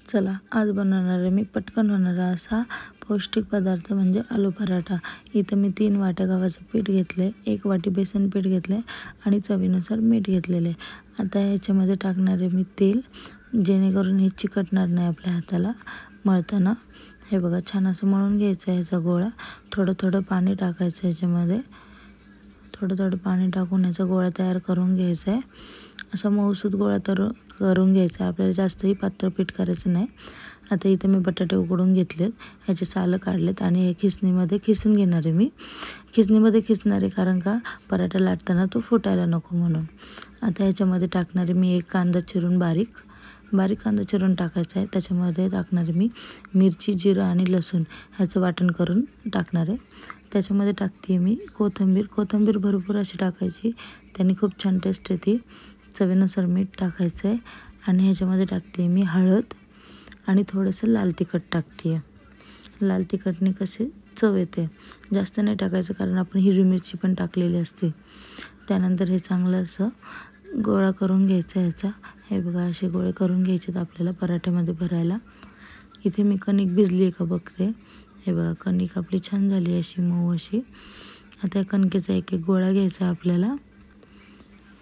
चला आज बनवणार आहे मी पटकन होणारा असा पौष्टिक पदार्थ म्हणजे आलू पराठा। इथं मी 3 वाट्या गव्हाचं पीठ घेतले, 1 वाटी बेसन पीठ घेतले आणि चवीनुसार मीठ घेतलेले। आता याच्यामध्ये टाकणार आहे मी तेल, जेणेकरून हे चिकटणार नाही आपल्या हाताला मळताना। हे बघा छान असं मळून घ्यायचं आहे याचा गोळा। थोडं थोडं पाणी टाकायचं याच्यामध्ये, थोडं थोडं पाणी टाकून याचा गोळा तयार करून घ्यायचा आहे। असा मऊसूत गोळा करून घ्यायचा आहे, आपल्याला जास्तही पातळ पीठ करायचं नाही। आता इथे मी बटाटे उकडून घेतलेत, ह्याचे सालं काढलेत आणि हे खिसणीमध्ये खिसून घेणार आहे मी। खिसणीमध्ये खिसणार आहे कारण का पराठा लाटताना तो फुटायला नको म्हणून। आता ह्याच्यामध्ये टाकणार आहे मी 1 कांदा चिरून बारीक कांदा चिरून टाकायचा आहे। त्याच्यामध्ये टाकणार आहे मी मिरची, जिरं आणि लसूण ह्याचं वाटण करून टाकणार आहे। त्याच्यामध्ये टाकते मी कोथिंबीर भरपूर अशी टाकायची, त्याने खूप छान टेस्ट येते। चवीनुसार मीठ टाकायचं आहे आणि ह्याच्यामध्ये टाकते मी हळद आणि थोडंसं लाल तिखट टाकते आहे। लाल तिखटने कसे चव येते, जास्त नाही टाकायचं कारण आपण हिरवी मिरची पण टाकलेली असते। त्यानंतर हे चांगलं असं गोळा करून घ्यायचा ह्याचा। हे बघा असे गोळे करून घ्यायचे आपल्याला पराठ्यामध्ये भरायला। इथे मी कणिक भिजली आहे का बघते। हे बघा कणिक आपली छान झाली अशी मऊ अशी। आता या कणकेचा एक एक गोळा घ्यायचा आपल्याला।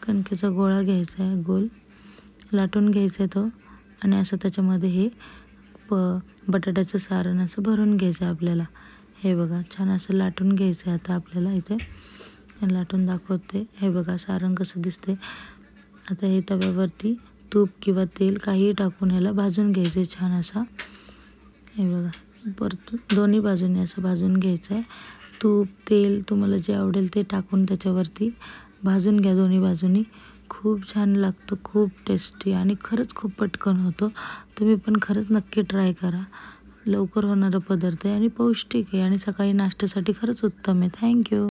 कणकेचा गोळा घ्यायचा आहे, गोल लाटून घ्यायचा आहे तो आणि असं त्याच्यामध्ये हे बटाट्याचं सारण असं भरून घ्यायचं आपल्याला। हे बघा छान असं लाटून घ्यायचं आहे आता आपल्याला। इथे लाटून दाखवते, हे बघा सारण कसं दिसते। आता हे तव्यावरती तूप किंवा तेल काहीही टाकून ह्याला भाजून घ्यायचं आहे छान असा। हे बघा परत दोन्ही बाजूने असं भाजून घ्यायचं आहे। तूप तेल तुम्हाला जे आवडेल ते टाकून त्याच्यावरती भाजून घ्या दोन्ही बाजूनी। खूप छान लागतो, खूप टेस्टी आणि खरंच खूप पटकन होतो। तुम्ही पण खरंच नक्की ट्राय करा। लवकर होणारा पदार्थ आहे आणि पौष्टिक आहे आणि सकाळी नाश्त्यासाठी खरंच उत्तम आहे। थँक्यू।